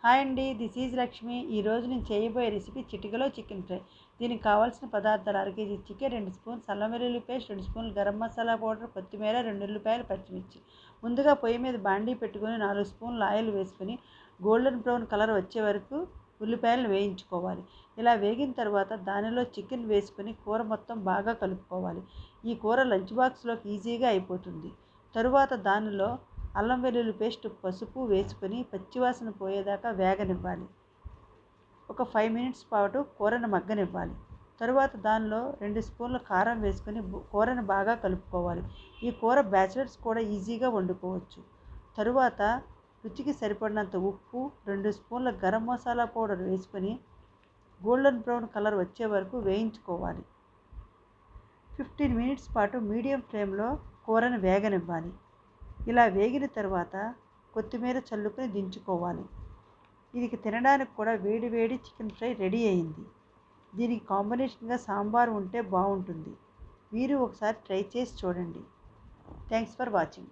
Hi అండి, this is Lakshmi. ఈరోజు నేను చేయబోయే రెసిపీ చిటికలో చికెన్ ఫ్రై. దీనికి కావాల్సిన పదార్థాలు: అర కేజీ చికెన్, 2 స్పూన్స్ అల్లం వెల్లుల్లి పేస్ట్, 2 స్పూన్లు గరం మసాలా పౌడర్, కొత్తిమీర, 2 ఉల్లిపాయలు, పచ్చిమిర్చి. ముందుగా పొయ్యి మీద బాండీ పెట్టుకొని 4 స్పూన్లు ఆయిల్ వేసుకొని గోల్డెన్ బ్రౌన్ కలర్ వచ్చే వరకు ఉల్లిపాయలను వేయించుకోవాలి. ఇలా వేగిన తర్వాత దానిలో చికెన్ వేసుకొని కూర మొత్తం బాగా కలుపుకోవాలి. ఈ కూర లంచ్ బాక్స్లోకి ఈజీగా అయిపోతుంది. తరువాత దానిలో అల్లం వెల్లుల్లి పేస్ట్, పసుపు వేసుకొని పచ్చివాసన పోయేదాకా వేగనివ్వాలి. ఒక 5 మినిట్స్ పాటు కూరను మగ్గనివ్వాలి. తరువాత దానిలో 2 స్పూన్ల కారం వేసుకొని కూరను బాగా కలుపుకోవాలి. ఈ కూర బ్యాచిలర్స్ కూడా ఈజీగా వండుకోవచ్చు. తరువాత రుచికి సరిపడినంత ఉప్పు, 2 స్పూన్ల గరం మసాలా పౌడర్ వేసుకొని గోల్డెన్ బ్రౌన్ కలర్ వచ్చే వరకు వేయించుకోవాలి. 15 మినిట్స్ పాటు మీడియం ఫ్లేమ్లో కూరను వేగనివ్వాలి. ఇలా వేగిన తర్వాత కొత్తిమీర చల్లుకొని దించుకోవాలి. ఇది తినడానికి కూడా వేడి వేడి చికెన్ ఫ్రై రెడీ అయింది. దీనికి కాంబినేషన్గా సాంబార్ ఉంటే బాగుంటుంది. మీరు ఒకసారి ట్రై చేసి చూడండి. Thanks for watching.